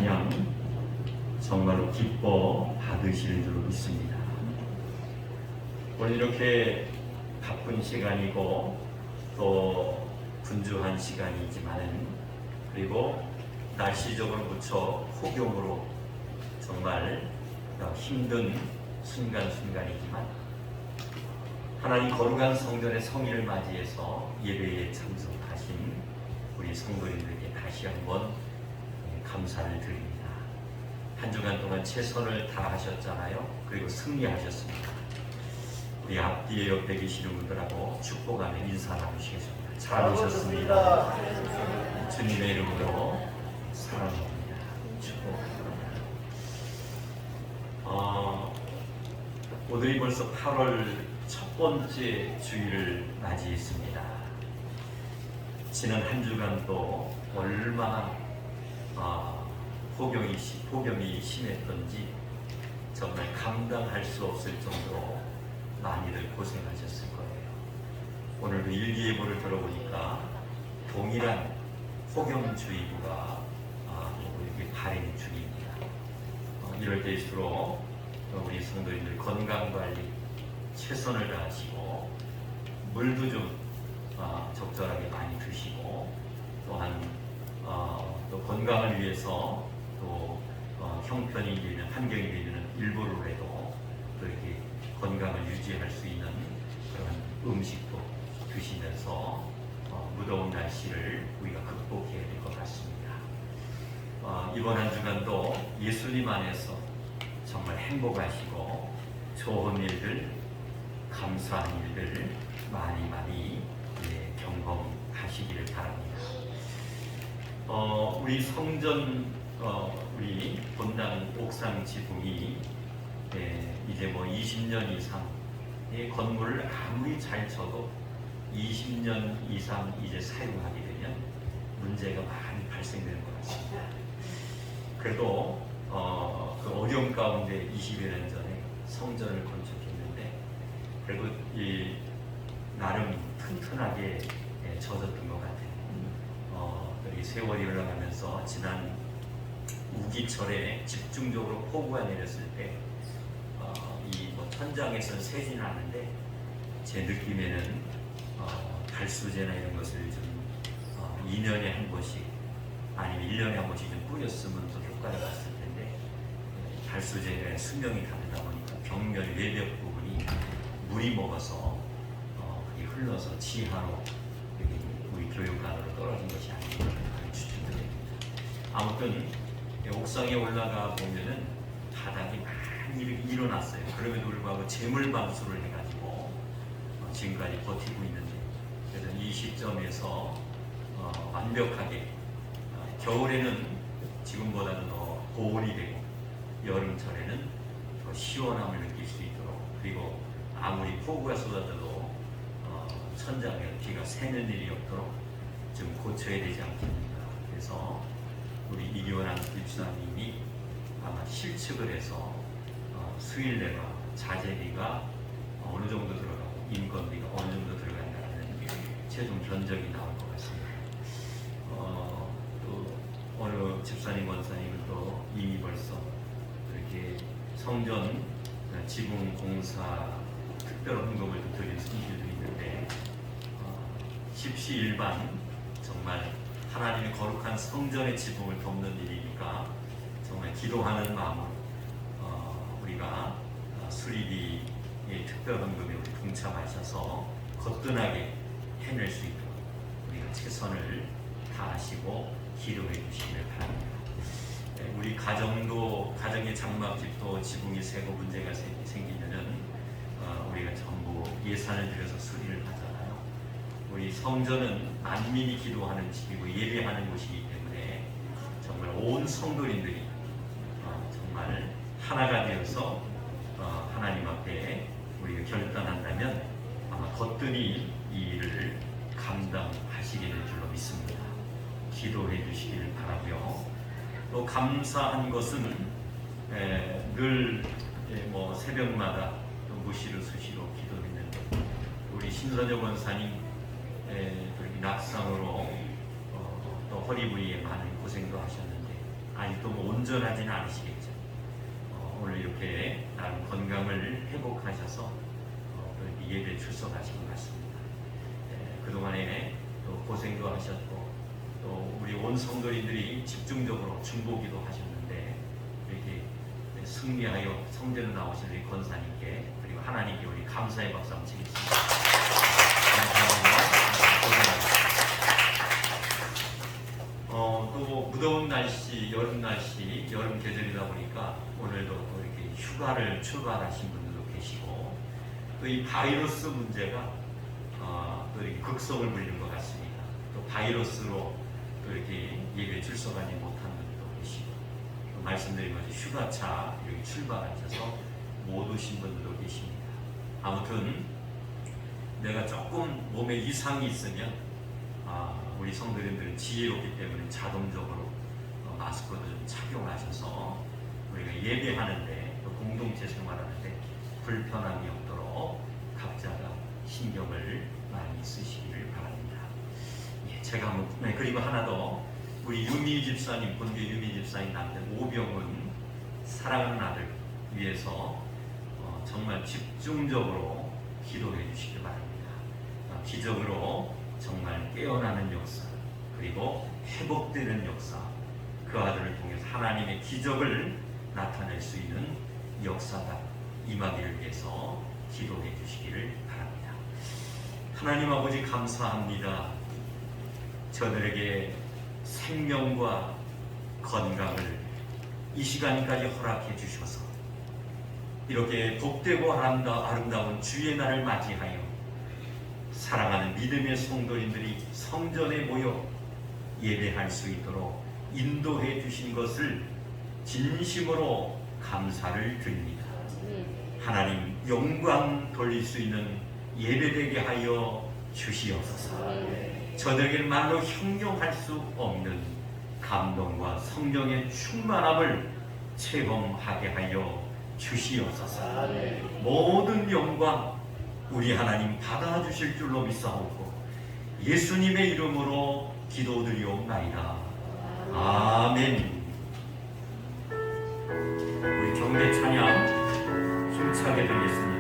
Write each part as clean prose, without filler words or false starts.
찬양 정말로 기뻐 받으실 줄 믿습니다. 오늘 이렇게 바쁜 시간이고 또 분주한 시간이지만은, 그리고 날씨적으로 무척 폭염으로 정말 힘든 순간순간이지만, 하나님 거룩한 성전의 성일을 맞이해서 예배에 참석하신 우리 성도님들에게 다시 한번 감사를 드립니다. 한 주간 동안 최선을 다하셨잖아요. 그리고 승리하셨습니다. 우리 앞뒤에 옆에 계시는 분들하고 축복하며 인사 나누시겠습니다. 잘하셨습니다. 주님의 이름으로 사랑합니다. 축복합니다. 오늘이 벌써 8월 첫 번째 주일을 맞이했습니다. 지난 한 주간도 얼마나 폭염이 심했던지 정말 감당할 수 없을 정도로 많이들 고생하셨을 거예요. 오늘도 일기예보를 들어보니까 동일한 폭염주의보가 이렇게 발행 중입니다. 이럴 때일수록 우리 성도님들 건강관리 최선을 다하시고, 물도 좀 적절하게 많이 드시고, 또한 또 건강을 위해서 또 형편이 되는, 환경이 되는 일부러라도 또 이렇게 건강을 유지할 수 있는 그런 음식도 드시면서 무더운 날씨를 우리가 극복해야 될 것 같습니다. 이번 한 주간도 예수님 안에서 정말 행복하시고 좋은 일들, 감사한 일들 많이 경험하시기를 바랍니다. 우리 성전, 우리 본당 옥상 지붕이 이제 20년 이상의 건물을 아무리 잘 쳐도 20년 이상 이제 사용하게 되면 문제가 많이 발생되는 것 같습니다. 그래도 그 어려움 가운데 20여 년 전에 성전을 건축했는데, 그래도 나름 튼튼하게 젖었던 것 같아요. 이 세월이 흘러가면서 지난 우기철에 집중적으로 폭우가 내렸을 때 천장에서 새진 않는데, 제 느낌에는 달수제나 이런 것을 좀 2년에 한 번씩 아니면 1년에 한 번씩 좀 뿌렸으면 더 효과가 났을 텐데, 달수제의 수명이 다르다 보니까 벽면 외벽 부분이 물이 먹어서 그게 흘러서 지하로 우리 교육관으로 떨어진 것이 아닌가 추측됩니다. 아무튼 옥상에 올라가 보면은 바닥이 많이 일어났어요. 그럼에도 불구하고 재물방수를 해가지고 지금까지 버티고 있는데, 그래서 이 시점에서 완벽하게 겨울에는 지금보다는 더 고온이 되고 여름철에는 더 시원함을 느낄 수 있도록, 그리고 아무리 폭우가 쏟아져도 천장에 비가 새는 일이 없도록 좀 고쳐야 되지 않겠는가. 그래서 우리 이기원한 집사님이 아마 실측을 해서 수일내가 자재비가 어느 정도 들어가고 인건비가 어느 정도 들어간다는 최종 견적이 나올 것 같습니다. 또 어느 집사님 원사님은 또 이미 벌써 이렇게 성전 지붕 공사 특별 헌금을 드린 성실도 있는데, 십시일반 정말 하나님의 거룩한 성전의 지붕을 돕는 일이니까 정말 기도하는 마음으로 우리가 수리비의 특별 헌금에 동참하셔서 거뜬하게 해낼 수 있도록 우리가 최선을 다하시고 기도해 주시길 바랍니다. 우리 가정의 장막집도 지붕이 새고 문제가 생기면은 우리가 전부 예산을 들여서 수리를 하잖아요. 우리 성전은 만민이 기도하는 집이고 예배하는 곳이기 때문에 정말 온 성도님들이 정말 하나가 되어서 하나님 앞에 우리가 결단한다면 아마 거뜬히 이 일을 감당하시게 될 줄로 믿습니다. 기도해 주시기를 바라고요. 또 감사한 것은 늘 새벽마다 또 무시로 수시로 기도했는데, 우리 신선재 원사님 낙상으로 또 허리 부위에 많은 고생도 하셨는데, 아직도 온 온전하지는 않으시겠죠. 오늘 이렇게 나름 건강을 회복하셔서 예배 출석하신 것 같습니다. 그동안에 또 고생도 하셨고 또 우리 온 성도님들이 집중적으로 중보기도 하셨는데 이렇게 승리하여 성전에 나오신 우리 권사님께 그리고 하나님께 우리 감사의 박수 한번 치겠습니다. 또 무더운 날씨, 여름 날씨, 여름 계절이다 보니까 오늘도 또 이렇게 휴가를 출발하신 분들도 계시고 또 이 바이러스 문제가 또 이렇게 극성을 부리는 것 같습니다. 또 바이러스로 또 이렇게 예배 출석하지 못한 분들도 계시고 또 말씀드린 것처럼 휴가차 이렇게 출발하셔서 못 오신 분들도 계십니다. 아무튼 내가 조금 몸에 이상이 있으면 우리 성도님들은 지혜롭기 때문에 자동적으로 마스크도 좀 착용하셔서 우리가 예배하는데 또 공동체 생활하는데 불편함이 없도록 각자가 신경을 많이 쓰시기를 바랍니다. 제가 그리고 하나 더 우리 유미 집사님, 본교 유미 집사님 남편 오병은 사랑하는 아들 위해서 정말 집중적으로 기도해 주시기 바랍니다. 기적으로 정말 깨어나는 역사 그리고 회복되는 역사 그 아들을 통해서 하나님의 기적을 나타낼 수 있는 역사가 임하기를 위해서 기도해 주시기를 바랍니다. 하나님 아버지 감사합니다. 저들에게 생명과 건강을 이 시간까지 허락해 주셔서 이렇게 복되고 아름다운 주의 날을 맞이하여 사랑하는 믿음의 성도님들이 성전에 모여 예배할 수 있도록 인도해 주신 것을 진심으로 감사를 드립니다. 하나님 영광 돌릴 수 있는 예배되게 하여 주시옵소서. 저들에게 말로 형용할 수 없는 감동과 성령의 충만함을 체험하게 하여 주시옵소서. 모든 영광 우리 하나님 받아주실 줄로 믿사옵고 예수님의 이름으로 기도드리옵나이다. 아멘. 우리 경배 찬양 힘차게 드리겠습니다.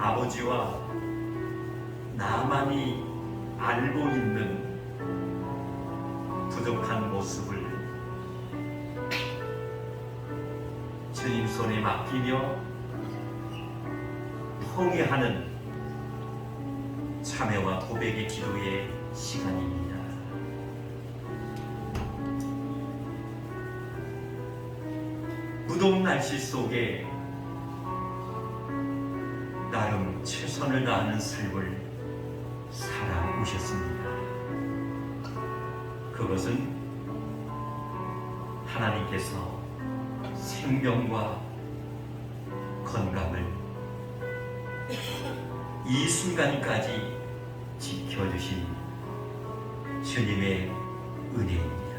아버지와 나만이 알고 있는 부족한 모습을 주님 손에 맡기며 통회하는 참회와 고백의 기도의 시간입니다. 무더운 날씨 속에 나름 최선을 다하는 삶을 살아오셨습니다. 그것은 하나님께서 생명과 건강을 이 순간까지 지켜주신 주님의 은혜입니다.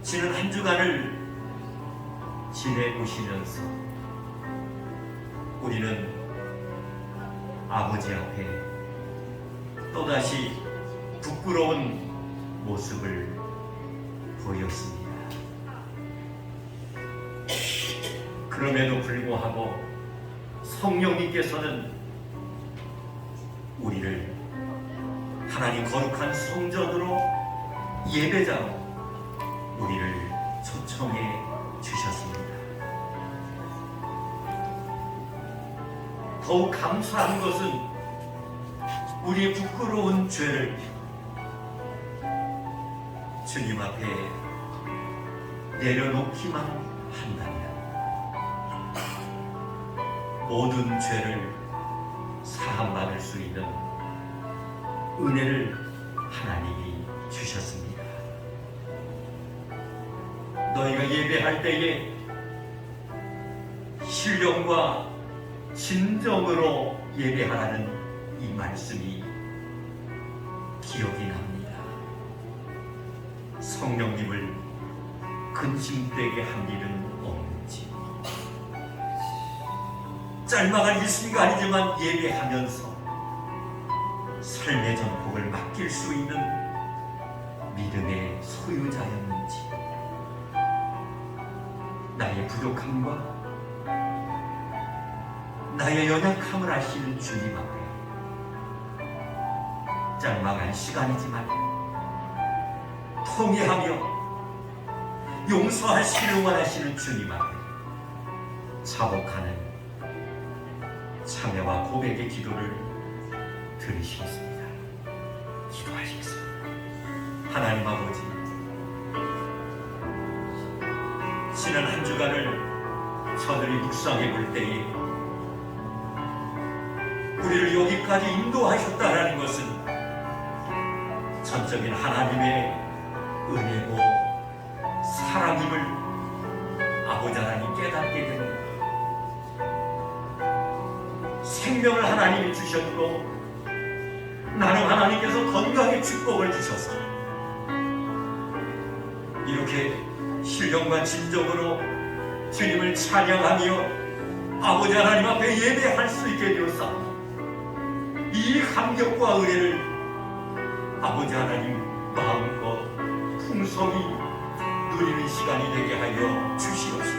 지난 한 주간을 지내보시면서 우리는 아버지 앞에 또다시 부끄러운 모습을 보였습니다. 그럼에도 불구하고 성령님께서는 우리를 하나님 거룩한 성전으로 예배자로 우리를 초청해 주셨습니다. 더욱 감사한 것은 우리의 부끄러운 죄를 주님 앞에 내려놓기만 한다면 모든 죄를 사함받을 수 있는 은혜를 하나님이 주셨습니다. 너희가 예배할 때에 신령과 진정으로 예배하라는 이 말씀이 기억이 납니다. 성령님을 근심되게 한 일은 없는지, 짤막한 이 순간이지만 예배하면서 삶의 전복을 맡길 수 있는 믿음의 소유자였는지, 나의 부족함과 나의 연약함을 아시는 주님 앞에 짤막한 시간이지만 통회하며 용서하시기를 원하시는 주님 앞에 자복하는 참회와 고백의 기도를 드리시겠습니다. 기도하시겠습니다. 하나님 아버지, 지난 한 주간을 저들이 묵상해 볼 때에 우리를 여기까지 인도하셨다라는 것은 전적인 하나님의 은혜고 사랑임을 아버지 하나님 깨닫게 됩니다. 생명을 하나님이 주셨고 나는 하나님께서 건강의 축복을 주셔서 이렇게 신령과 진정으로 주님을 찬양하며 아버지 하나님 앞에 예배할 수 있게 되었사옵니다. 이 감격과 은혜를 아버지 하나님 마음껏 풍성히 누리는 시간이 되게 하여 주시옵소서.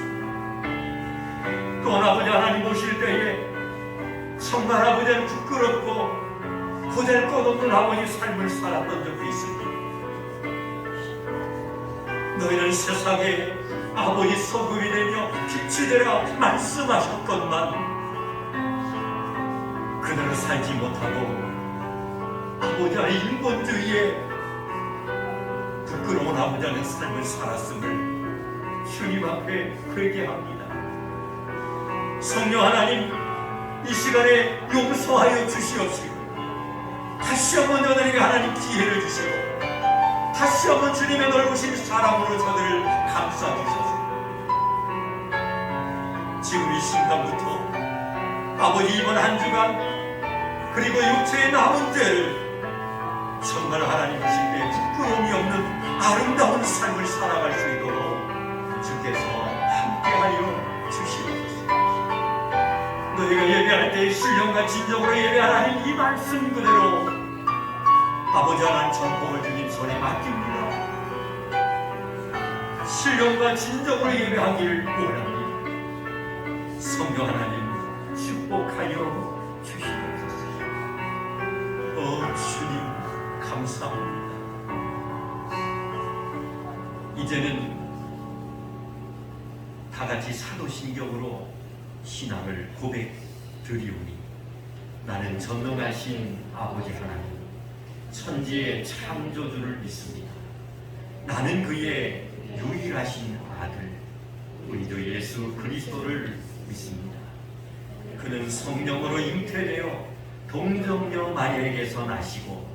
또한 아버지 하나님 보실 때에 정말 아버지는 부끄럽고 보잘것없는 아버지 삶을 살았던 적도 있습니다. 너희는 세상에 아버지 소금이 되며 빛이 되라 말씀하셨건만 그대로 살지 못하고 아버지 안의 인본주의에 부끄러운 아버지 안의 삶을 살았음을 주님 앞에 회개합니다. 성령 하나님, 이 시간에 용서하여 주시옵시고 다시 한번 저들에게 하나님 기회를 주시고 다시 한번 주님의 넓으신 사랑으로 저들을 감싸주셔서 지금 이 순간부터 아버지 이번 한 주간 그리고 육체의 남은 죄를 정말 하나님 보실 때 부끄러움이 없는 아름다운 삶을 살아갈 수 있도록 주께서 함께하여 주시옵소서. 너희가 예배할 때 신령과 진정으로 예배하라는 이 말씀 그대로 아버지 하나님 전복을 주님 손에 맡깁니다. 신령과 진정으로 예배하기를 원합니다. 성령 하나님 축복하여 주시옵소서. 주님 감사합니다. 이제는 다같이 사도신경으로 신앙을 고백드리오니 나는 전능하신 아버지 하나님 천지의 창조주를 믿습니다. 나는 그의 유일하신 아들 우리 주 예수 그리스도를 믿습니다. 그는 성령으로 잉태되어 동정녀 마리아에게서 나시고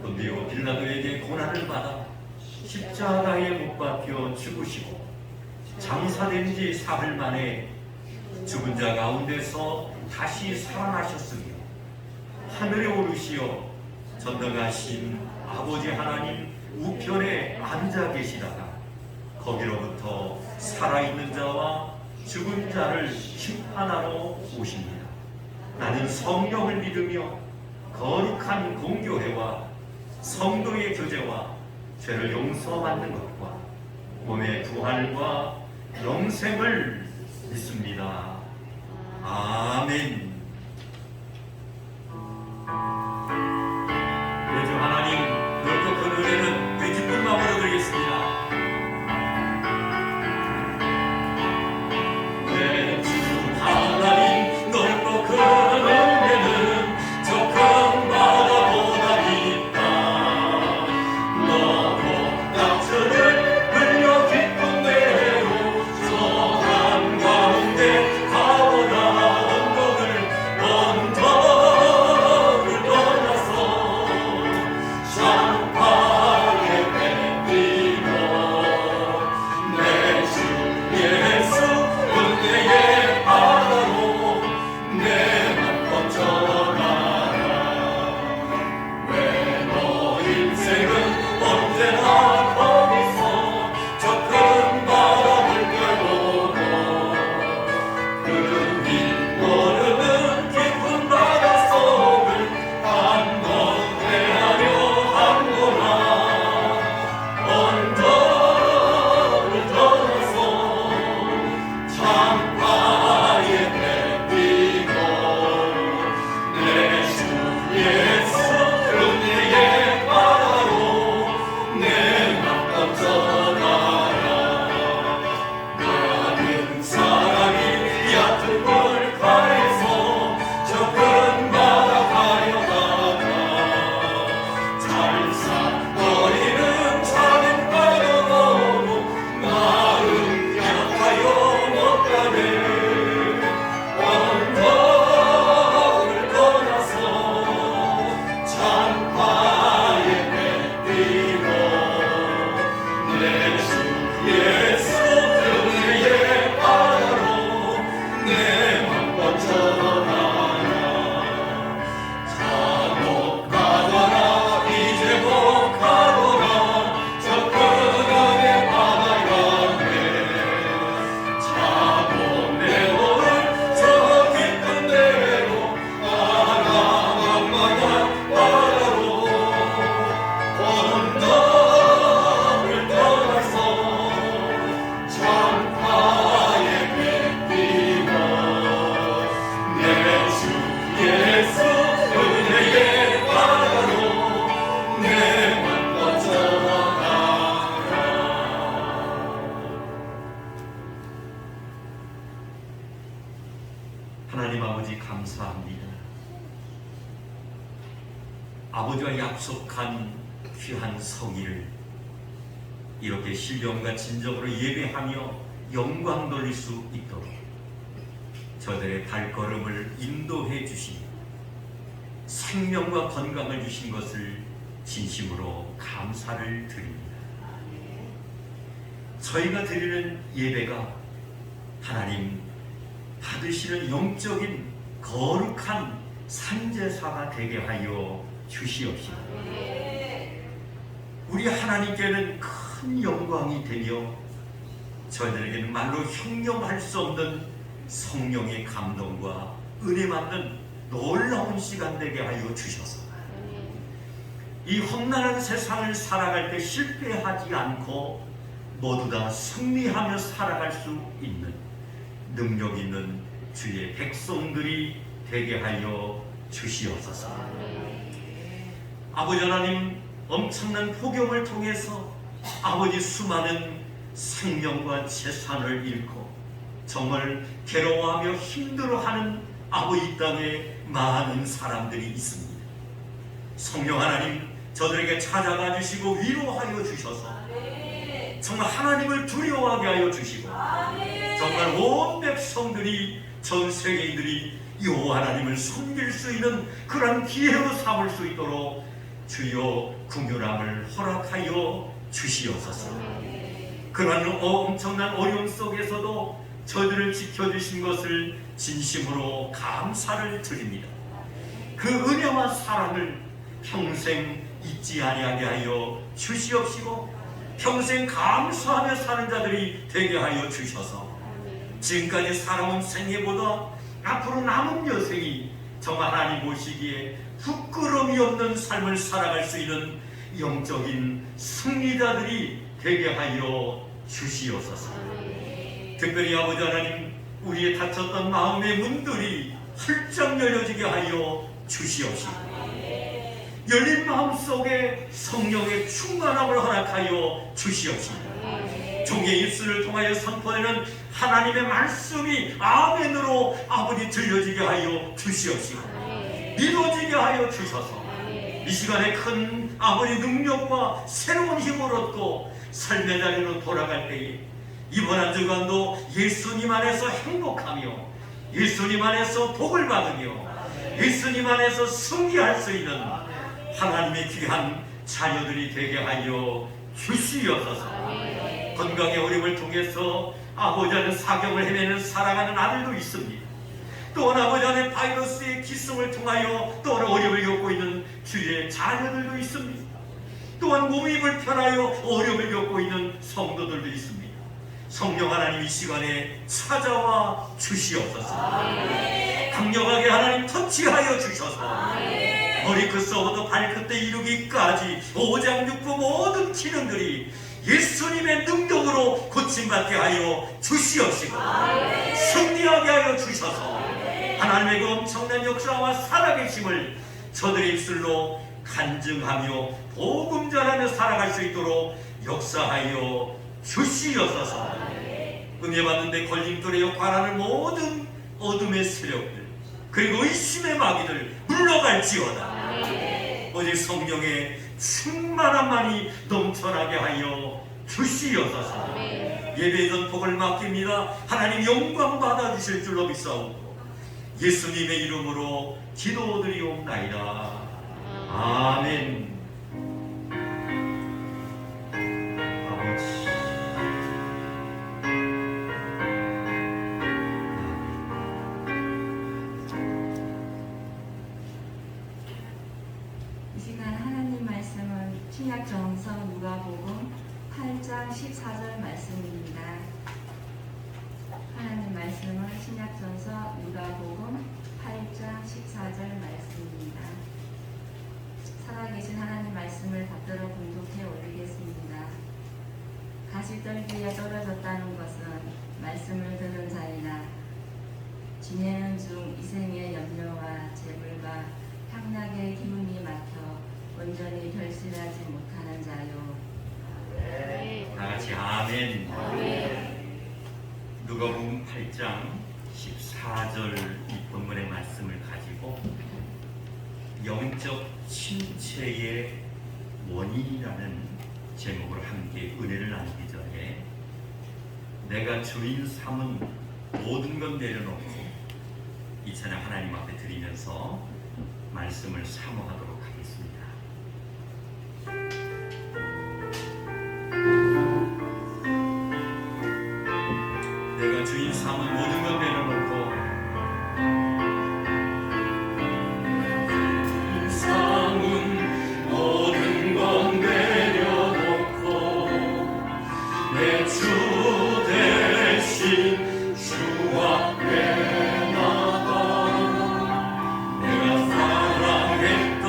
본디오 빌라도에게 고난을 받아 십자가에 못 박혀 죽으시고 장사된 지 사흘 만에 죽은 자 가운데서 다시 살아나셨으며 하늘에 오르시어 전능하신 아버지 하나님 우편에 앉아 계시다가 거기로부터 살아있는 자와 죽은 자를 심판하러 오십니다. 나는 성령을 믿으며 거룩한 공교회와 성도의 교제와 죄를 용서받는 것과 몸의 부활과 영생을 믿습니다. 아멘. 예주 하나님 넓고 큰 은혜는 되짚은 마음으로 드리겠습니다. 하나님 아버지 감사합니다. 아버지와 약속한 귀한 성의를 이렇게 신령과 진정으로 예배하며 영광 돌릴 수 있도록 저들의 발걸음을 인도해 주시니 생명과 건강을 주신 것을 진심으로 감사를 드립니다. 저희가 드리는 예배가 하나님 받으시는 영적인 거룩한 산제사가 되게 하여 주시옵시고 우리 하나님께는 큰 영광이 되며 저희들에게는 말로 형용할 수 없는 성령의 감동과 은혜 받는 놀라운 시간 되게 하여 주셔서 이 험난한 세상을 살아갈 때 실패하지 않고 모두 다 승리하며 살아갈 수 있는 능력 있는 주의 백성들이 되게 하여 주시옵소서. 아버지 하나님, 엄청난 폭염을 통해서 아버지 수많은 생명과 재산을 잃고 정말 괴로워하며 힘들어하는 아버지 땅에 많은 사람들이 있습니다. 성령 하나님, 저들에게 찾아가 주시고 위로하여 주셔서 정말 하나님을 두려워하게 하여 주시고 정말 온 백성들이, 전 세계인들이 여호와 하나님을 섬길 수 있는 그런 기회로 삼을 수 있도록 주여 긍휼함을 허락하여 주시옵소서. 그러한 엄청난 어려움 속에서도 저희들을 지켜주신 것을 진심으로 감사를 드립니다. 그 은혜와 사랑을 평생 잊지 아니하게 하여 주시옵시고 평생 감사하며 사는 자들이 되게 하여 주셔서 지금까지 살아온 생애보다 앞으로 남은 여생이 정말 하나님 보시기에 부끄러움이 없는 삶을 살아갈 수 있는 영적인 승리자들이 되게 하여 주시옵소서. 특별히 아버지 하나님, 우리의 닫혔던 마음의 문들이 활짝 열려지게 하여 주시옵시고 열린 마음속에 성령의 충만함을 허락하여 주시옵시고 종의 입술을 통하여 선포되는 하나님의 말씀이 아멘으로 아버지 들려지게 하여 주시옵시고 믿어지게 하여 주셔서 이 시간에 큰 아버지 능력과 새로운 힘을 얻고 삶의 자리로 돌아갈 때에 이번 한 주간도 예수님 안에서 행복하며 예수님 안에서 복을 받으며 예수님 안에서 승리할 수 있는 하나님의 귀한 자녀들이 되게 하여 주시옵소서. 건강의 어려움을 통해서 아버지 안에 사경을 헤매는 살아가는 아들도 있습니다. 또한 아버지 안에 바이러스의 기승을 통하여 또한 어려움을 겪고 있는 주의 자녀들도 있습니다. 또한 몸이 불편하여 어려움을 겪고 있는 성도들도 있습니다. 성령 하나님, 이 시간에 찾아와 주시옵소서. 강력하게 하나님 터치하여 주셔서 머리끝서부터 발끝에 이르기까지 오장육부 모든 기능들이 예수님의 능력으로 고침받게 하여 주시옵시고 승리하게 하여 주셔서 하나님의 그 엄청난 역사와 살아계심을 저들의 입술로 간증하며 복음 전하며 살아갈 수 있도록 역사하여 주시옵소서. 은혜 받는데 걸림돌에 역할하는 모든 어둠의 세력들 그리고 의심의 마귀들 물러갈지어다. 오직 성령의 충만함만이 넘쳐나게 하여 주시옵소서. 예배의 복을 맡깁니다. 하나님 영광 받아주실 줄로 믿사오고 예수님의 이름으로 기도드리옵나이다. 아멘. 신약정서 누가복음 8장 14절 말씀입니다. 하나님 말씀은 신약정서 누가복음 8장 14절 말씀입니다. 살아계신 하나님 말씀을 받들어 공독해 올리겠습니다. 가시떨기에 떨어졌다는 것은 말씀을 들은 자이나 지내는 중 이생의 염려와 재물과 향락의 기운이 막혀 온전히 결실하지 못하는 자요. 다같이 아멘. 누가복음 8장 14절 이 본문의 말씀을 가지고 영적 침체의 원인이라는 제목으로 함께 은혜를 나누기 전에 내가 주인 삼은 모든 것 내려놓고 이 찬양 하나님 앞에 드리면서 말씀을 사모하도록 하겠습니다. 내가 주인 삼은 모든 것 내려놓고 주인 삼은 모든 것 내려놓고 내 주 대신 주 앞에 나가 내가 사랑했던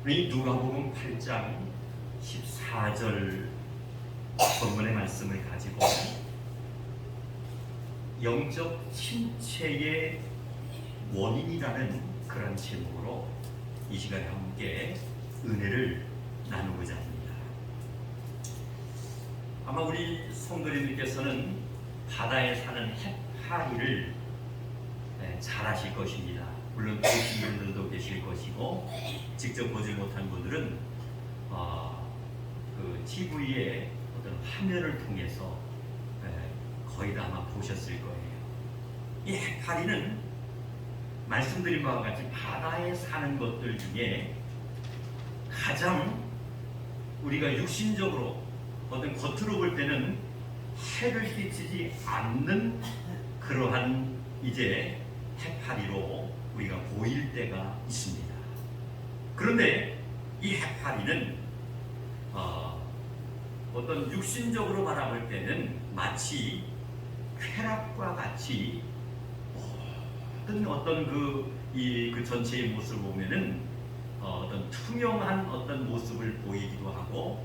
이 누가복음 8장 14절 본문의 말씀을 가지고 영적 침체의 원인이라는 그런 제목으로 이 시간에 함께 은혜를 나누고자 합니다. 아마 우리 성도님들께서는 바다에 사는 해파리를 잘 아실 것입니다. 물론 보신 분들도 계실 것이고 직접 보지 못한 분들은 그 TV의 어떤 화면을 통해서 거의 다 아마 보셨을 거예요. 이 해파리는 말씀드린 바와 같이 바다에 사는 것들 중에 가장 우리가 육신적으로 어떤 겉으로 볼 때는 해를 끼치지 않는 그러한 이제 해파리로 우리가 보일 때가 있습니다. 그런데 이 해파리는 어떤 육신적으로 바라볼 때는 마치 쾌락과 같이 어떤 그 전체의 모습을 보면은 어떤 투명한 어떤 모습을 보이기도 하고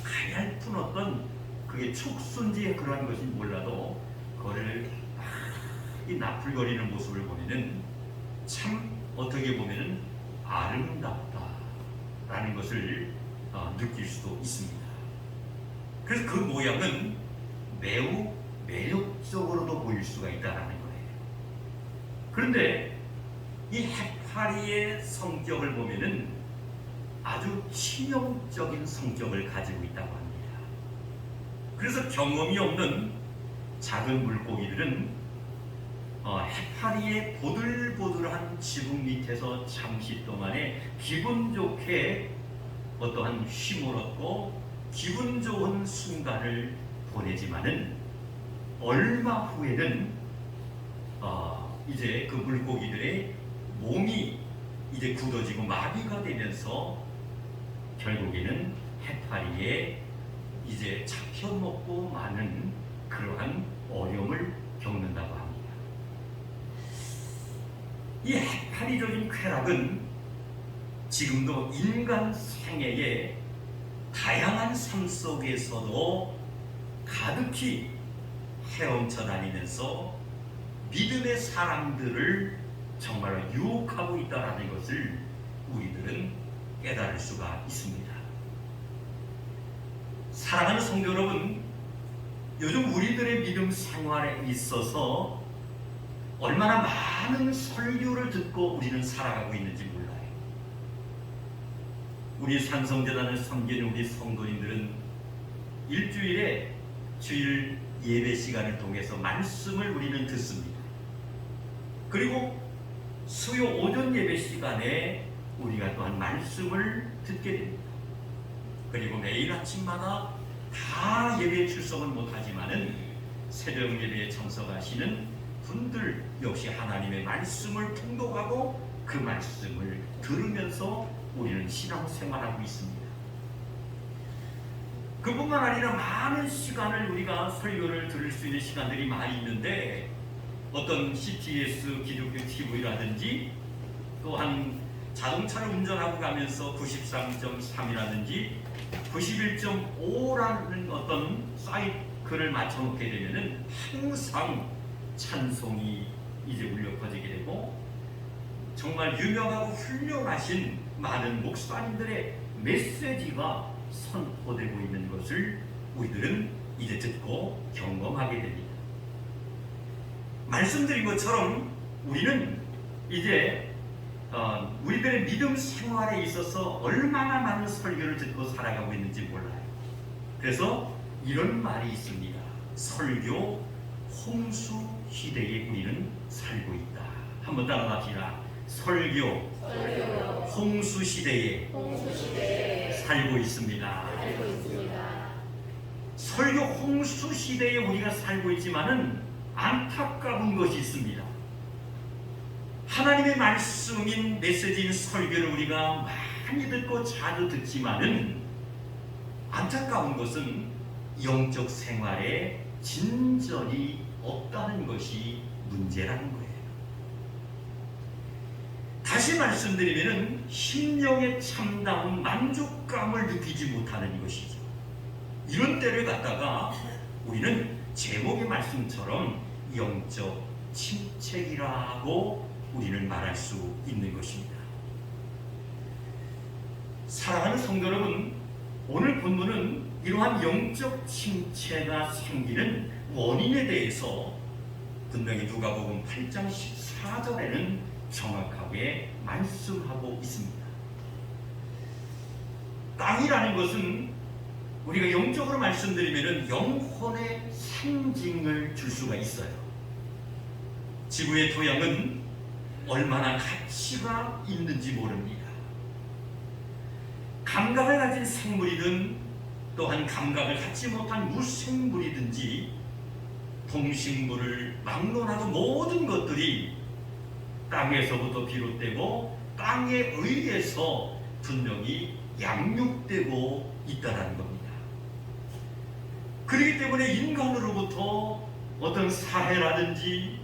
가냘픈 어떤 그게 촉순지의 그러한 것이 몰라도 그거를 이 나풀거리는 모습을 보면은 참 어떻게 보면은 아름답다라는 것을 느낄 수도 있습니다. 그래서 그 모양은 매우 매력적으로도 보일 수가 있다는 거예요. 그런데 이 해파리의 성격을 보면은 아주 치명적인 성격을 가지고 있다고 합니다. 그래서 경험이 없는 작은 물고기들은 해파리의 보들보들한 지붕 밑에서 잠시 동안에 기분 좋게 어떠한 쉼을 얻고 기분 좋은 순간을 보내지만은 얼마 후에는 이제 그 물고기들의 몸이 이제 굳어지고 마비가 되면서 결국에는 해파리에 이제 잡혀먹고 마는 그러한 어려움을 겪는다고 합니다. 이 해파리적인 쾌락은 지금도 인간 생애의 다양한 삶 속에서도 가득히 헤엄쳐 다니면서 믿음의 사람들을 정말로 유혹하고 있다는 것을 우리들은 깨달을 수가 있습니다. 사랑하는 성도 여러분, 요즘 우리들의 믿음 생활에 있어서 얼마나 많은 설교를 듣고 우리는 살아가고 있는지 몰라요. 우리 산성재단을 섬기는 우리 성도님들은 일주일에 주일 예배 시간을 통해서 말씀을 우리는 듣습니다. 그리고 수요 오전 예배 시간에 우리가 또한 말씀을 듣게 됩니다. 그리고 매일 아침마다 다 예배에 출석은 못하지만은 새벽 예배에 참석하시는 분들 역시 하나님의 말씀을 통독하고 그 말씀을 들으면서 우리는 신앙생활하고 있습니다. 그뿐만 아니라 많은 시간을 우리가 설교를 들을 수 있는 시간들이 많이 있는데 어떤 CTS 기독교 TV라든지 또한 자동차를 운전하고 가면서 93.3이라든지 91.5라는 어떤 사이클을 맞춰놓게 되면은 항상 찬송이 이제 울려 퍼지게 되고 정말 유명하고 훌륭하신 많은 목사님들의 메시지가 선포되고 있는 것을 우리들은 이제 듣고 경험하게 됩니다. 말씀드린 것처럼 우리는 이제 우리들의 믿음 생활에 있어서 얼마나 많은 설교를 듣고 살아가고 있는지 몰라요. 그래서 이런 말이 있습니다. 설교 홍수 시대에 우리는 살고 있다. 한번 따라합시다. 설교 홍수 시대에 살고 있습니다. 설교 홍수 시대에 우리가 살고 있지만은 안타까운 것이 있습니다. 하나님의 말씀인 메시지인 설교를 우리가 많이 듣고 자주 듣지만은 안타까운 것은 영적 생활에 진전이 없다는 것이 문제라는 거예요. 다시 말씀드리면 심령의 참다운 만족감을 느끼지 못하는 것이죠. 이런 때를 갖다가 우리는 제목의 말씀처럼 영적 침체기라고 우리는 말할 수 있는 것입니다. 사랑하는 성도 여러분, 오늘 본문은 이러한 영적 침체가 생기는 원인에 대해서 분명히 누가복음 8장 14절에는 정확하게 말씀하고 있습니다. 땅이라는 것은 우리가 영적으로 말씀드리면 영혼의 상징을 줄 수가 있어요. 지구의 토양은 얼마나 가치가 있는지 모릅니다. 감각을 가진 생물이든 또한 감각을 갖지 못한 무생물이든지 동식물을 막론하고 모든 것들이 땅에서부터 비롯되고 땅에 의해서 분명히 양육되고 있다는 겁니다. 그렇기 때문에 인간으로부터 어떤 사회라든지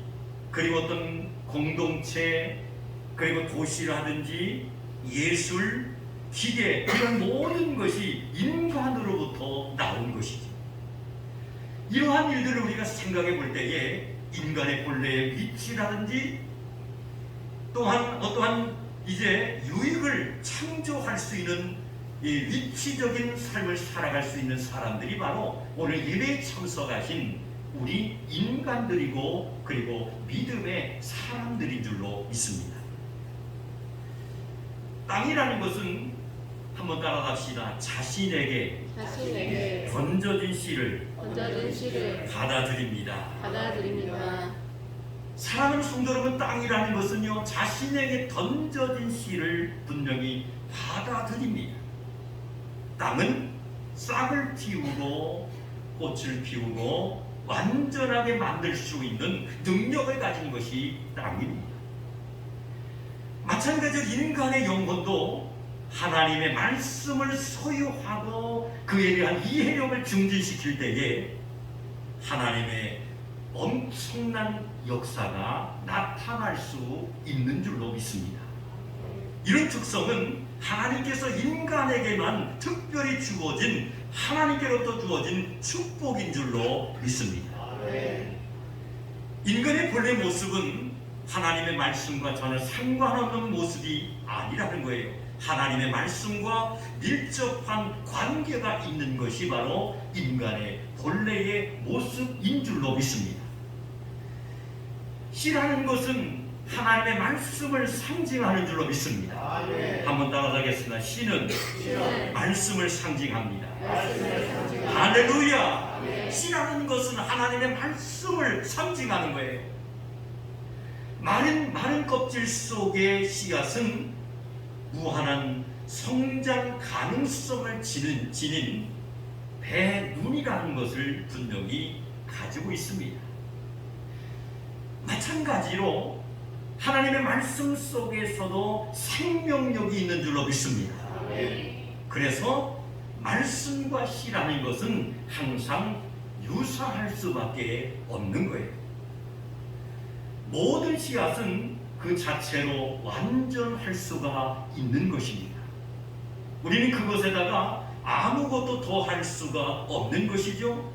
그리고 어떤 공동체 그리고 도시라든지 예술, 기계 이런 모든 것이 인간으로부터 나온 것이죠. 이러한 일들을 우리가 생각해 볼 때에 인간의 본래의 위치라든지 또한 어떠한 이제 유익을 창조할 수 있는 이 위치적인 삶을 살아갈 수 있는 사람들이 바로 오늘 예배에 참석하신 우리 인간들이고 그리고 믿음의 사람들인 줄로 믿습니다. 땅이라는 것은 한번 따라갑시다. 자신에게 던져진 씨를 받아들입니다. 사랑하는 성도 여러분, 땅이라는 것은요 자신에게 던져진 씨를 분명히 받아들입니다. 땅은 싹을 틔우고 꽃을 피우고 완전하게 만들 수 있는 능력을 가진 것이 땅입니다. 마찬가지로 인간의 영혼도 하나님의 말씀을 소유하고 그에 대한 이해력을 증진시킬 때에 하나님의 엄청난 역사가 나타날 수 있는 줄로 믿습니다. 이런 특성은 하나님께서 인간에게만 특별히 주어진 하나님께로부터 주어진 축복인 줄로 믿습니다. 인간의 본래 모습은 하나님의 말씀과 전혀 상관없는 모습이 아니라는 거예요. 하나님의 말씀과 밀접한 관계가 있는 것이 바로 인간의 본래의 모습인 줄로 믿습니다. 씨라는 것은 하나님의 말씀을 상징하는 줄로 믿습니다. 한번 따라가겠습니다. 씨는 말씀을 상징합니다. 할렐루야! 씨라는 것은 하나님의 말씀을 상징하는 거예요. 마른 껍질 속의 씨앗은 무한한 성장 가능성을 지닌 배눈이라는 것을 분명히 가지고 있습니다. 마찬가지로 하나님의 말씀 속에서도 생명력이 있는 줄로 믿습니다. 그래서 말씀과 씨라는 것은 항상 유사할 수밖에 없는 거예요. 모든 씨앗은 그 자체로 완전할 수가 있는 것입니다. 우리는 그것에다가 아무것도 더 할 수가 없는 것이죠.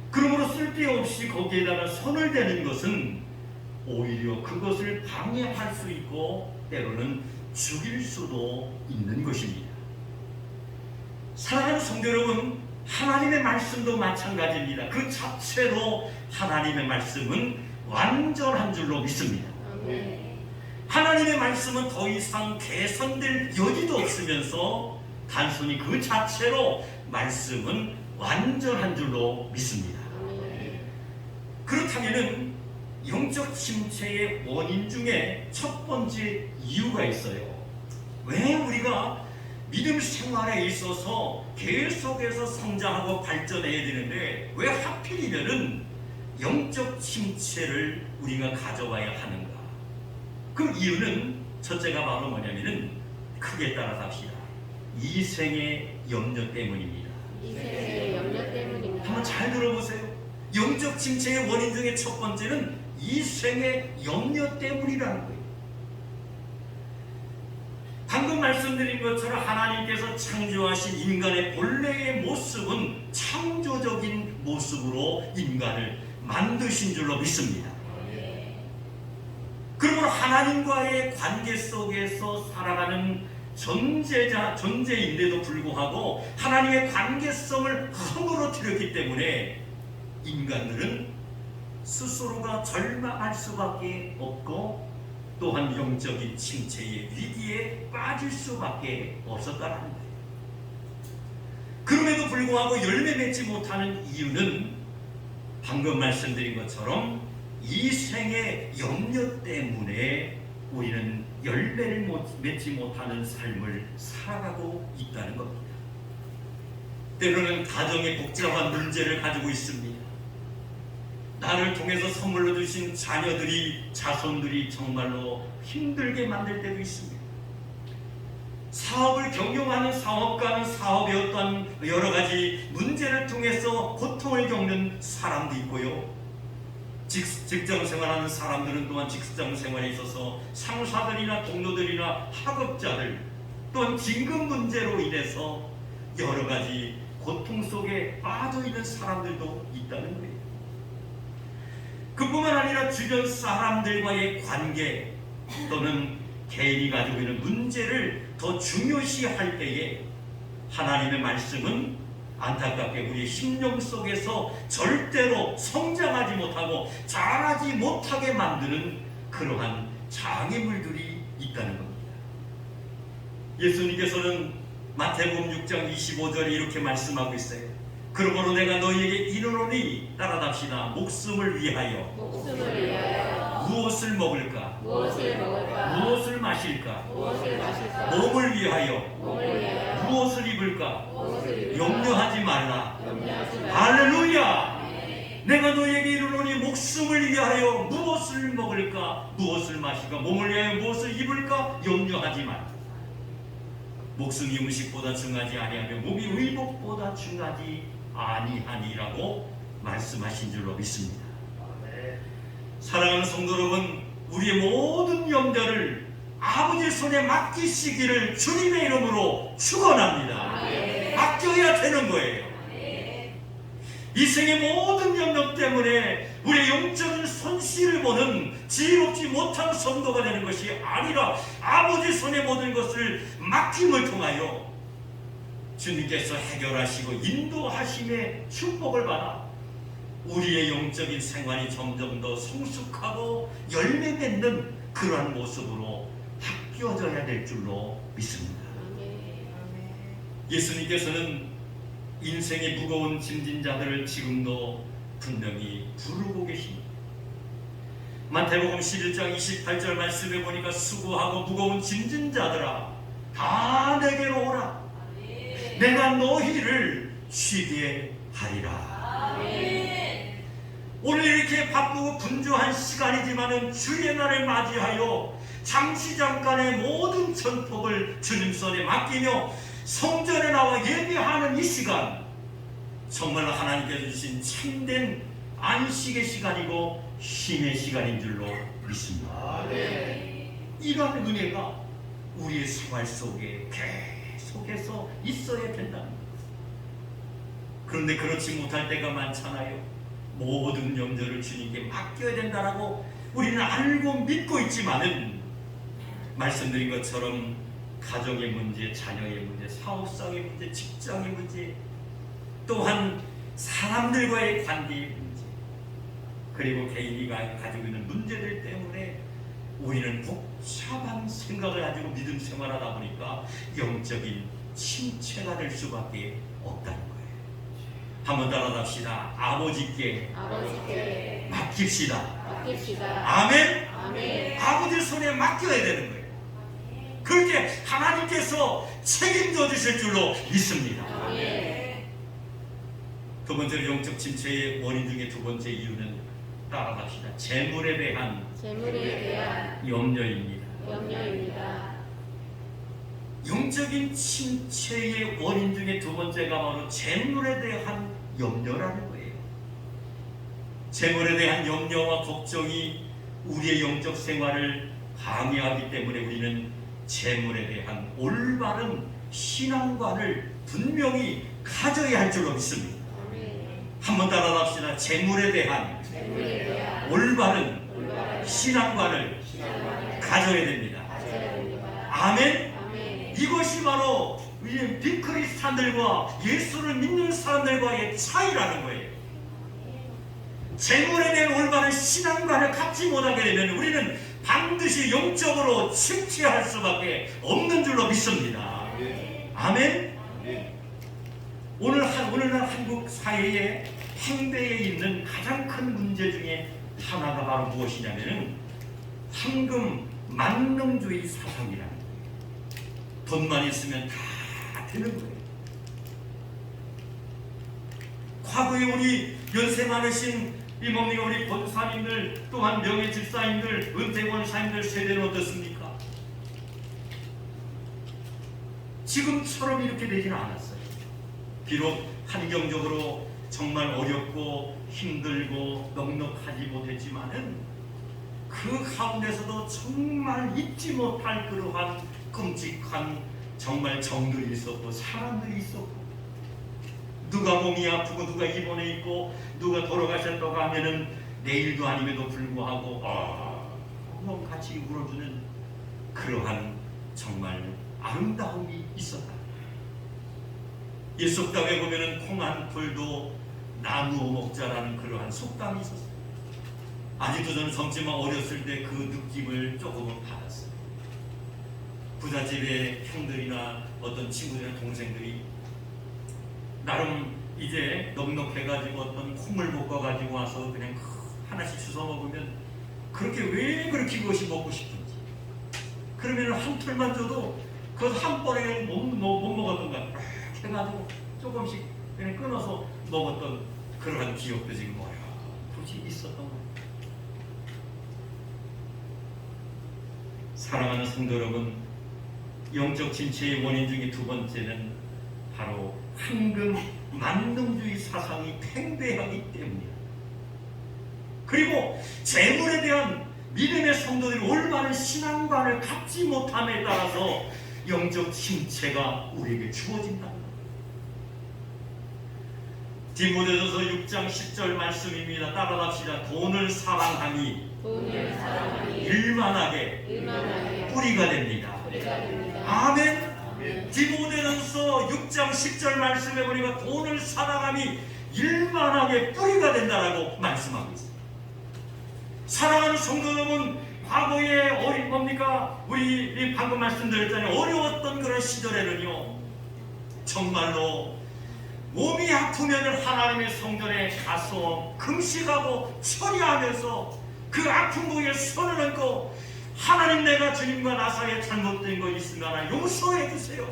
그러므로 쓸데없이 거기에다가 손을 대는 것은 오히려 그것을 방해할 수 있고 때로는 죽일 수도 있는 것입니다. 사랑하는 성도 여러분, 하나님의 말씀도 마찬가지입니다. 그 자체로 하나님의 말씀은 완전한 줄로 믿습니다. 하나님의 말씀은 더 이상 개선될 여지도 없으면서 단순히 그 자체로 말씀은 완전한 줄로 믿습니다. 그렇다면 영적 침체의 원인 중에 첫 번째 이유가 있어요. 왜 우리가 믿음 생활에 있어서 계속해서 성장하고 발전해야 되는데 왜 하필이면은 영적 침체를 우리가 가져와야 하는가? 그 이유는 첫째가 바로 뭐냐면은 크게 따라서 합시다. 이생의 염려 때문입니다. 이생의 염려 때문입니다. 한번 잘 들어보세요. 영적 침체의 원인 중에 첫 번째는 이생의 염려 때문이라는 거예요. 방금 말씀드린 것처럼 하나님께서 창조하신 인간의 본래의 모습은 창조적인 모습으로 인간을 만드신 줄로 믿습니다. 그러므로 하나님과의 관계 속에서 살아가는 존재인데도 불구하고 하나님의 관계성을 허물어뜨렸기 때문에 인간들은 스스로가 절망할 수밖에 없고 또한 영적인 침체의 위기에 빠질 수밖에 없었다는 거예요. 그럼에도 불구하고 열매 맺지 못하는 이유는 방금 말씀드린 것처럼 이 생의 염려 때문에 우리는 열매를 맺지 못하는 삶을 살아가고 있다는 겁니다. 때로는 가정의 복잡한 문제를 가지고 있습니다. 나를 통해서 선물로 주신 자손들이 정말로 힘들게 만들 때도 있습니다. 사업을 경영하는 사업가는 사업의 어떤 여러 가지 문제를 통해서 고통을 겪는 사람도 있고요. 직장 생활하는 사람들은 또한 직장 생활에 있어서 상사들이나 동료들이나 학업자들 또한 긴급 문제로 인해서 여러 가지 고통 속에 빠져 있는 사람들도 있다는 거예요. 그뿐만 아니라 주변 사람들과의 관계 또는 개인이 가지고 있는 문제를 더 중요시할 때에 하나님의 말씀은 안타깝게 우리의 심령 속에서 절대로 성장하지 못하고 자라지 못하게 만드는 그러한 장애물들이 있다는 겁니다. 예수님께서는 마태복음 6장 25절에 이렇게 말씀하고 있어요. 그러므로 내가 너희에게 이르노니 따라답시다. 목숨을 위하여 무엇을 먹을까? 무엇을 마실까? 몸을 위하여 무엇을 입을까? 염려하지 말라. 할렐루야! 내가 너희에게 이르노니 목숨을 위하여 무엇을 먹을까? 무엇을 마실까? 몸을 위하여 무엇을 입을까? 염려하지 말라. 목숨이 음식보다 중하지 아니하며 몸이 의복보다 중하지 아니하니라고 말씀하신 줄로 믿습니다. 사랑하는 성도 여러분, 우리의 모든 염려를 아버지의 손에 맡기시기를 주님의 이름으로 축원합니다. 맡겨야 되는 거예요. 이 생의 모든 염려 때문에 우리의 영적인 손실을 보는 지혜롭지 못한 성도가 되는 것이 아니라 아버지 손에 모든 것을 맡김을 통하여 주님께서 해결하시고 인도하심의 축복을 받아 우리의 영적인 생활이 점점 더 성숙하고 열매 맺는 그러한 모습으로 바뀌어져야 될 줄로 믿습니다. 예수님께서는 인생의 무거운 짐진 자들을 지금도 분명히 부르고 계십니다. 마태복음 11장 28절 말씀에 보니까 수고하고 무거운 짐진 자들아 다 내게로 오라. 내가 너희를 쉬게 하리라. 오늘 이렇게 바쁘고 분주한 시간이지만은 주의 날을 맞이하여 잠시 잠깐의 모든 전폭을 주님 손에 맡기며 성전에 나와 예배하는 이 시간, 정말 하나님께서 주신 참된 안식의 시간이고 쉼의 시간인 줄로 믿습니다. 이러한 은혜가 우리의 생활 속에 계속해서 있어야 된다는 것. 그런데 그렇지 못할 때가 많잖아요. 모든 염려를 주님께 맡겨야 된다라고 우리는 알고 믿고 있지만은 말씀드린 것처럼 가정의 문제, 자녀의 문제, 사업상의 문제, 직장의 문제, 또한 사람들과의 관계의 문제, 그리고 개인이 가지고 있는 문제들 때문에 우리는 복잡한 생각을 가지고 믿음 생활하다 보니까 영적인 침체가 될 수밖에 없다는 거예요. 한번 따라합시다. 아버지께 맡깁시다. 아멘. 아멘. 아버지 손에 맡겨야 되는 거예요. 그렇게 하나님께서 책임져 주실 줄로 믿습니다. 아멘. 두 번째로 영적 침체의 원인 중에 두 번째 이유는 따라갑시다. 재물에 대한 염려입니다. 영적인 침체의 원인 중에 두 번째가 바로 재물에 대한 염려라는 거예요. 재물에 대한 염려와 걱정이 우리의 영적 생활을 방해하기 때문에 우리는 재물에 대한 올바른 신앙관을 분명히 가져야 할 줄로 믿습니다. 한번 따라합시다. 재물에 대한 올바른 신앙관을 가져야 됩니다. 아멘. 이것이 바로 우리 비크리스찬들과 예수를 믿는 사람들과의 차이라는 거예요. 재물에 대한 올바른 신앙관을 갖지 못하게 되면 우리는 반드시 영적으로 침체할 수밖에 없는 줄로 믿습니다. 아멘. 오늘날 한국 사회의 행대에 있는 가장 큰 문제 중에 하나가 바로 무엇이냐면은 황금 만능주의 사상이라는 거예요. 돈만 있으면 다 되는 거예요. 과거에 우리 연세 많으신 우리 권사님들, 또한 명예집사님들, 은퇴권사님들 세대는 어떻습니까? 지금처럼 이렇게 되지는 않았어요. 비록 환경적으로 정말 어렵고 힘들고 넉넉하지 못했지만은 그 가운데서도 정말 잊지 못할 그러한 끔찍한 정말 정들이 있었고 사람들이 있었고, 누가 몸이 아프고 누가 입원해 있고 누가 돌아가셨다고 하면은 내일도 아님에도 불구하고 너무 같이 울어주는 그러한 정말 아름다움이 있었다. 이 속담에 보면은 콩 한 풀도 나누어 먹자라는 그러한 속담이 있었어요. 아직도 저는 젊지만 어렸을 때 그 느낌을 조금은 받았어요. 부잣집의 형들이나 어떤 친구들이나 동생들이 나름 이제 넉넉해가지고 어떤 콩을 볶아가지고 와서 그냥 하나씩 주워 먹으면 그렇게 왜 그렇게 그것이 먹고 싶은지, 그러면 한 풀만 줘도 그 한 번에 못 먹었던 거야. 이렇게 해가지고 조금씩 그냥 끊어서 먹었던 그러한 기억도 지금 어렴풋이 있었던 거예요. 사랑하는 성도 여러분, 영적 침체의 원인 중에 두 번째는 바로 황금 만능주의 사상이 팽배하기 때문이다. 그리고 재물에 대한 믿음의 성도들이 올바른 신앙관을 갖지 못함에 따라서 영적 침체가 우리에게 주어진다. 디모데전서 6장 10절 말씀입니다. 따라갑시다. 돈을 사랑하니 일만하게 뿌리가 됩니다. 아멘. 디모데전서 6장 10절 말씀에 보니까 돈을 사랑함이 일만하게 뿌리가 된다라고 말씀하고 있습니다. 사랑하는 성도 여러분, 과거에 우리 방금 말씀드렸잖아요. 어려웠던 그런 시절에는요, 정말로 몸이 아프면 하나님의 성전에 가서 금식하고 처리하면서 그 아픈 부위에 손을 얹고 하나님, 내가 주님과 나 사이에 잘못된 거 있으면 하나님 용서해 주세요.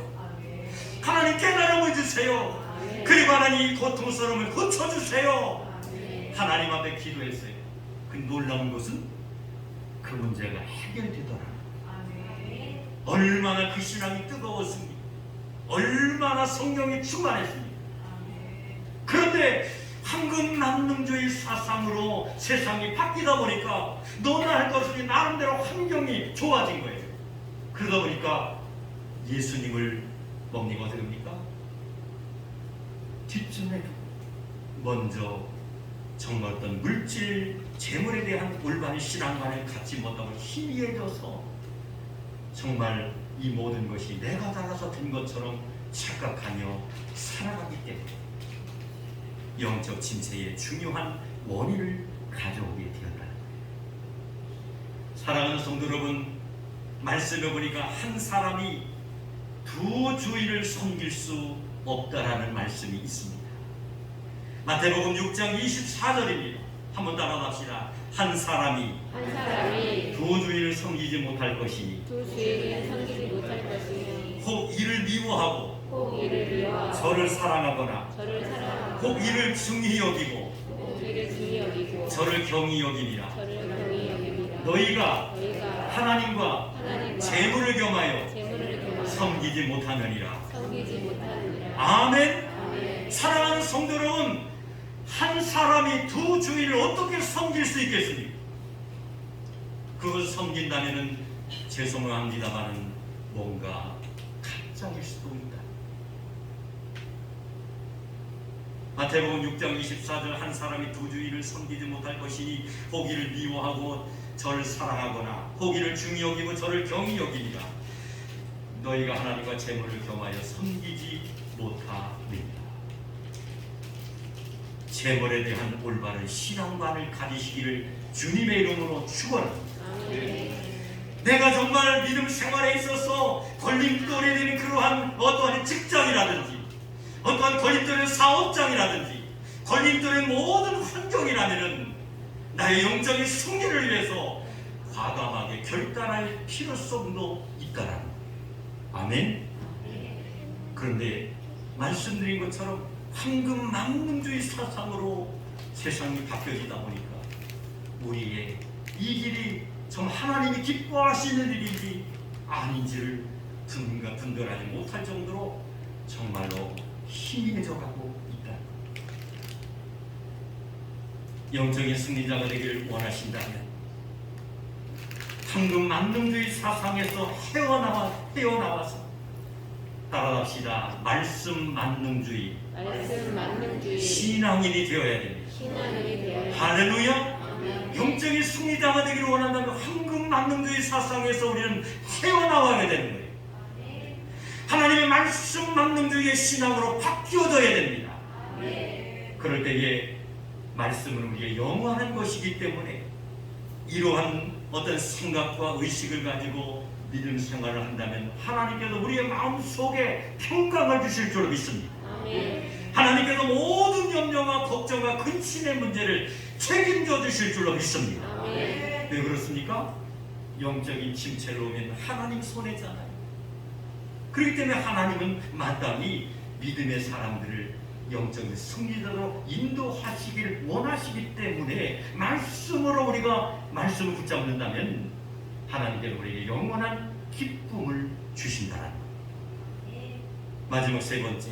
하나님 깨달음을 주세요. 그리고 하나님 이 고통스러움을 고쳐주세요. 하나님 앞에 기도했어요. 그 놀라운 것은 그 문제가 해결되더라. 얼마나 그 신앙이 뜨거웠습니까? 얼마나 성령이 충만했습니까? 그런데 황금 만능주의 사상으로 세상이 바뀌다 보니까 너나 할 것이 나름대로 환경이 좋아진 거예요. 그러다 보니까 예수님을 어떻게 합니까? 뒷전에 먼저 정말 어떤 물질, 재물에 대한 올바른 신앙관을 갖지 못하고 희미해져서 정말 이 모든 것이 내가 달라서 된 것처럼 착각하며 살아가기 때문에 영적 침체의 중요한 원인을 가져오게 되었다. 사랑하는 성도 여러분, 말씀해 보니까 한 사람이 두 주인을 섬길 수 없다라는 말씀이 있습니다. 마태복음 6장 24절입니다. 한번 따라합시다. 한 사람이 두 주인을 섬기지 못할 것이니 두 주인을 섬기지 못할 것이니 혹 이를 미워하고 혹 이를 미워하고 저를 사랑하거나 저를 사랑하고 혹 이를 중히 여기고 혹 이를 중히 여기고 저를 경히 여기니라. 저를 경히 여기리라. 너희가 너희가 하나님과 재물을 겸하여 재물을 겸하여 섬기지 못하느니라. 섬기지 못하느니라. 아멘. 아멘. 사랑하는 성도 여러분, 한 사람이 두 주인을 어떻게 섬길 수 있겠습니까? 그것을 섬긴다면 죄송합니다마는 뭔가 가짜일 수도 있다. 마태복음 6장 24절 한 사람이 두 주인을 섬기지 못할 것이니 혹 이를 미워하고 저를 사랑하거나 혹 이를 중히 여기고 저를 경히 여기니라. 너희가 하나님과 재물을 겸하여 섬기지 못하느니라. 재물에 대한 올바른 신앙관을 가지시기를 주님의 이름으로 축원합니다. 내가 정말 믿음 생활에 있어서 걸림돌이 되는 그러한 어떠한 직장이라든지 어떠한 걸림돌의 사업장이라든지 걸림돌의 모든 환경이라면은 나의 영적인 승리를 위해서 과감하게 결단할 필요성도 있다라는 거예요. 아멘. 그런데 말씀드린 것처럼 황금 망명주의 사상으로 세상이 바뀌어지다 보니까 우리의 이 길이 정 하나님이 기뻐하시는 일인지 아닌지를 분별하지 못할 정도로 정말로 희미해져 가고 있다. 영적인 승리자가 되기를 원하신다면 황금 만능주의 사상에서 헤어나와서 따라합시다. 말씀 만능주의, 신앙인이 되어야 됩니다. 할렐루야. 영적인 승리자가 되기를 원한다면 황금 만능주의 사상에서 우리는 헤어나와야 되는 거예요. 하나님의 말씀 만능주의의 신앙으로 바뀌어져야 됩니다. 그럴 때에 말씀은 우리의 영원한 것이기 때문에 이러한 어떤 생각과 의식을 가지고 믿음 생활을 한다면 하나님께서 우리의 마음속에 평강을 주실 줄 믿습니다. 하나님께서 모든 염려와 걱정과 근심의 문제를 책임져 주실 줄로 믿습니다. 왜 그렇습니까? 영적인 침체로 오면 하나님 손해잖아요. 그렇기 때문에 하나님은 마땅히 믿음의 사람들을 영적인 승리자로 인도하시기를 원하시기 때문에 말씀으로 우리가 말씀을 붙잡는다면 하나님께서 우리에게 영원한 기쁨을 주신다는 거예요. 마지막 세 번째,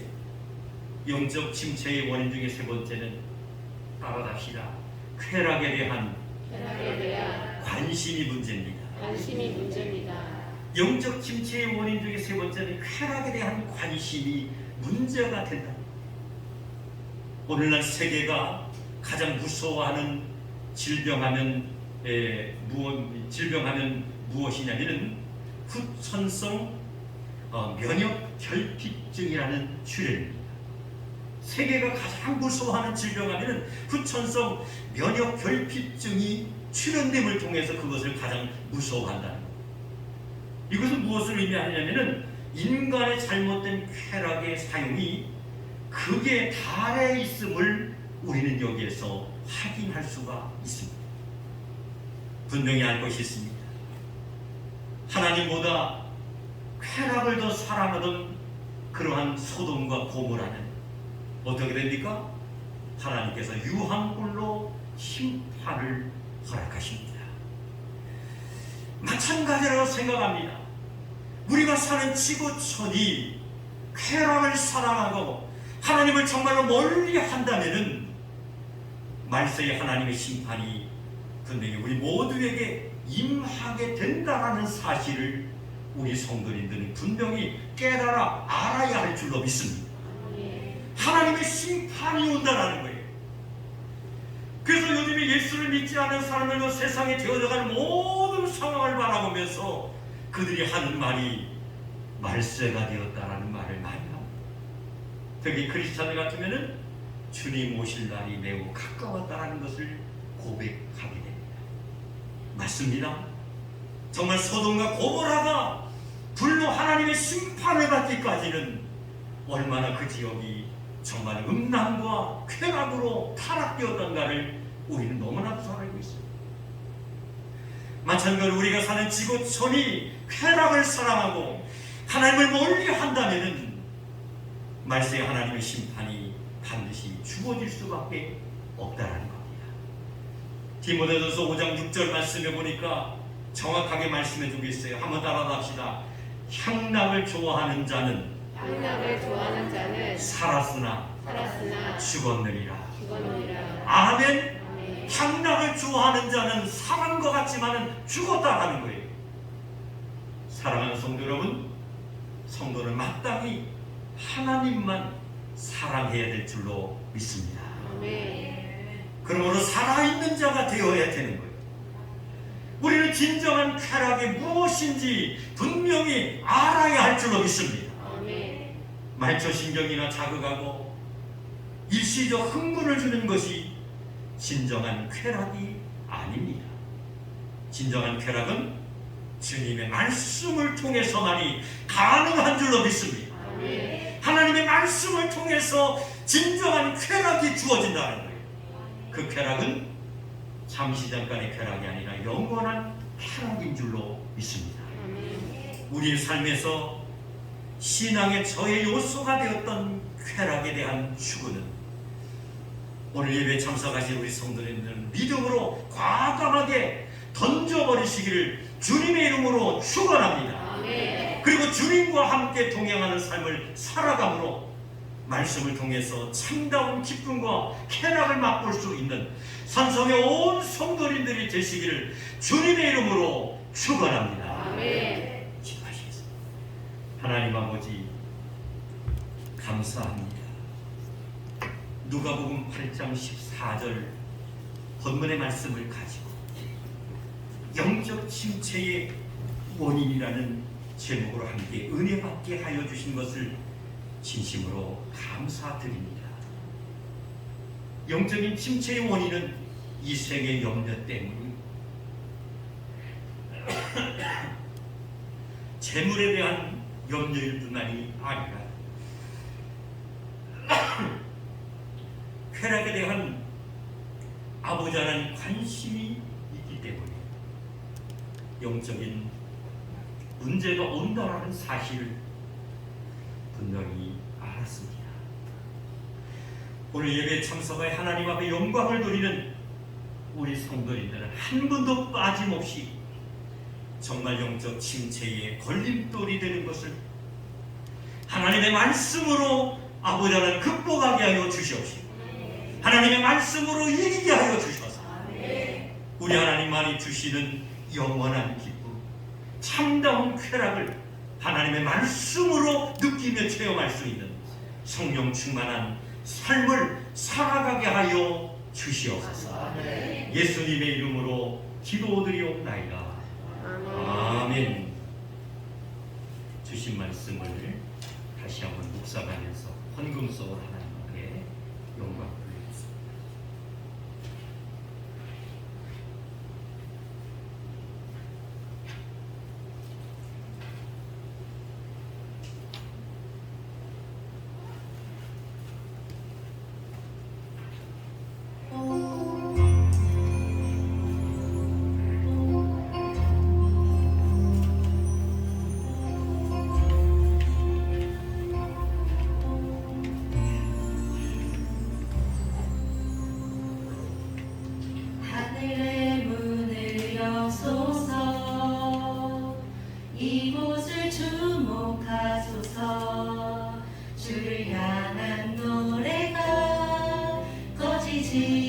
영적 침체의 원인 중에 세 번째는 따라갑시다. 쾌락에 대한 관심이 문제입니다. 영적 침체의 원인 중에 세 번째는 쾌락에 대한 관심이 문제가 된다. 오늘날 세계가 가장 무서워하는 질병하면 무엇이냐면은 후천성 면역 결핍증이라는 질환입니다. 세계가 가장 무서워하는 질병하면은 후천성 면역 결핍증이 출현됨을 통해서 그것을 가장 무서워한다는 것. 이것은 무엇을 의미하냐면은 인간의 잘못된 쾌락의 사용이 극에 달해 있음을 우리는 여기에서 확인할 수가 있습니다. 분명히 알 것이 있습니다. 하나님보다 쾌락을 더 사랑하던 그러한 소돔과 고모라는 어떻게 됩니까? 하나님께서 유황불로 심판을 허락하십니다. 마찬가지라고 생각합니다. 우리가 사는 지구촌이 쾌락을 사랑하고 하나님을 정말로 멀리 한다면은 말세의 하나님의 심판이 분명히 우리 모두에게 임하게 된다는 사실을 우리 성도님들은 분명히 깨달아 알아야 할 줄로 믿습니다. 하나님의 심판이 온다는 거예요. 그래서 요즘에 예수를 믿지 않은 사람들도 세상에 되어져가는 모든 상황을 바라보면서 그 그들이 하는 말이 말세가 되었다라는 말을 많이 합니다. 특히 크리스찬들 같으면은 주님 오실 날이 매우 가까웠다라는 것을 고백하게 됩니다. 맞습니다. 정말 소돔과 고모라가 불로 하나님의 심판을 받기까지는 얼마나 그 지역이 정말 음란과 쾌락으로 타락되었던가를 우리는 너무나도 잘 알고 있습니다. 마찬가지로 우리가 사는 지구촌이 쾌락을 사랑하고 하나님을 멀리한다면 말세의 하나님의 심판이 반드시 주어질 수밖에 없다라는 겁니다. 디모데전서 5장 6절 말씀에 보니까 정확하게 말씀해 주고 있어요. 한번 따라서 합시다. 향락을 좋아하는 자는 살았으나 죽었느니라. 아멘. 향락을 좋아하는 자는 살은 것 같지만은 죽었다라는 거예요. 사랑하는 성도 여러분, 성도는 마땅히 하나님만 사랑해야 될 줄로 믿습니다. 그러므로 살아있는 자가 되어야 되는 거예요. 우리는 진정한 쾌락이 무엇인지 분명히 알아야 할 줄로 믿습니다. 말초신경이나 자극하고 일시적 흥분을 주는 것이 진정한 쾌락이 아닙니다. 진정한 쾌락은 주님의 말씀을 통해서만이 가능한 줄로 믿습니다. 하나님의 말씀을 통해서 진정한 쾌락이 주어진다는 거예요. 그 쾌락은 잠시 잠깐의 쾌락이 아니라 영원한 쾌락인 줄로 믿습니다. 우리의 삶에서 신앙의 저의 요소가 되었던 쾌락에 대한 추구는 오늘 예배에 참석하신 우리 성도님들은 믿음으로 과감하게 던져버리시기를 주님의 이름으로 축원합니다. 그리고 주님과 함께 동행하는 삶을 살아감으로 말씀을 통해서 참다운 기쁨과 쾌락을 맛볼 수 있는 산성의 온 성도님들이 되시기를 주님의 이름으로 축원합니다. 기도하시겠습니다. 하나님 아버지 감사합니다. 누가복음 8장 14절 본문의 말씀을 가지고 영적 침체의 원인이라는 제목으로 함께 은혜 받게 하여 주신 것을 진심으로 감사드립니다. 영적인 침체의 원인은 이 세계의 염려 때문입니다. 재물에 대한 염려일 뿐만이 아니라 쾌락에 대한 아버지 하나님 관심이 있기 때문에 영적인 문제가 온다라는 사실을 분명히 알았습니다. 오늘 예배에 참석하여 하나님 앞에 영광을 돌리는 우리 성도님들은 한 분도 빠짐없이 정말 영적 침체의 걸림돌이 되는 것을 하나님의 말씀으로 아버지 하나님 극복하게 하여 주시옵시고 하나님의 말씀으로 이기게 하여 주셔서 우리 하나님만이 주시는 영원한 기쁨, 참다운 쾌락을 하나님의 말씀으로 느끼며 체험할 수 있는 성령 충만한 삶을 살아가게 하여 주시옵소서. 예수님의 이름으로 기도드리옵나이다. 아멘. 주신 말씀을 다시 한번 묵상하면서 헌금소울 하나님 앞에 영광 돌리겠습니다. 하늘의 문을 여소서 이곳을 주목하소서 주를 향한 노래가 꺼지지